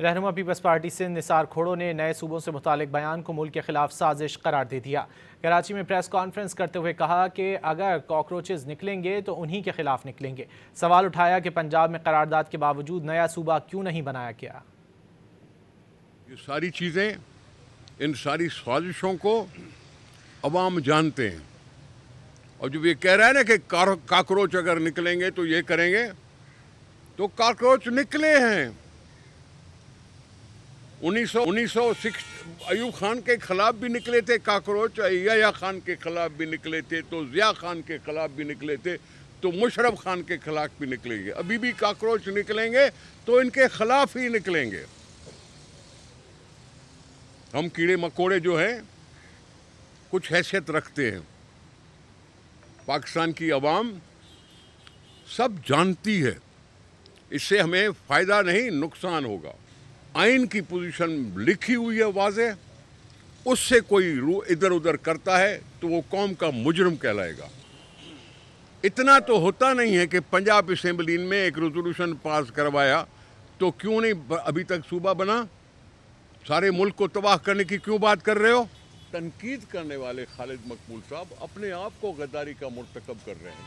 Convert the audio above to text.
رہنما Peoples party Sindh نثار کھوڑو نے نئے صوبوں سے متعلق بیان کو ملک کے خلاف سازش قرار دے دیا۔ کراچی میں پریس کانفرنس کرتے ہوئے کہا کہ اگر کاکروچز نکلیں گے تو انہی کے خلاف نکلیں گے۔ سوال اٹھایا کہ پنجاب میں قرارداد کے باوجود نیا صوبہ کیوں نہیں بنایا گیا۔ یہ ساری چیزیں، ان ساری سازشوں کو عوام جانتے ہیں، اور جب یہ کہہ رہا ہے نا کہ کاکروچ اگر نکلیں گے تو یہ کریں گے، تو کاکروچ نکلے ہیں۔ 1906 ایوب خان کے خلاف بھی نکلے تھے کاکروچ، یحییٰ خان کے خلاف بھی نکلے تھے، تو ضیاء خان کے خلاف بھی نکلے تھے، تو مشرف خان کے خلاف بھی نکلیں گے۔ ابھی بھی کاکروچ نکلیں گے تو ان کے خلاف ہی نکلیں گے۔ ہم کیڑے مکوڑے جو ہیں کچھ حیثیت رکھتے ہیں، پاکستان کی عوام سب جانتی ہے، اس سے ہمیں فائدہ نہیں نقصان ہوگا۔ آئین کی پوزیشن لکھی ہوئی ہے واضح، اس سے کوئی ادھر ادھر کرتا ہے تو وہ قوم کا مجرم کہلائے گا۔ اتنا تو ہوتا نہیں ہے کہ پنجاب اسمبلی میں ایک ریزولوشن پاس کروایا تو کیوں نہیں ابھی تک صوبہ بنا؟ سارے ملک کو تباہ کرنے کی کیوں بات کر رہے ہو؟ تنقید کرنے والے خالد مقبول صاحب اپنے آپ کو غداری کا مرتکب کر رہے ہیں۔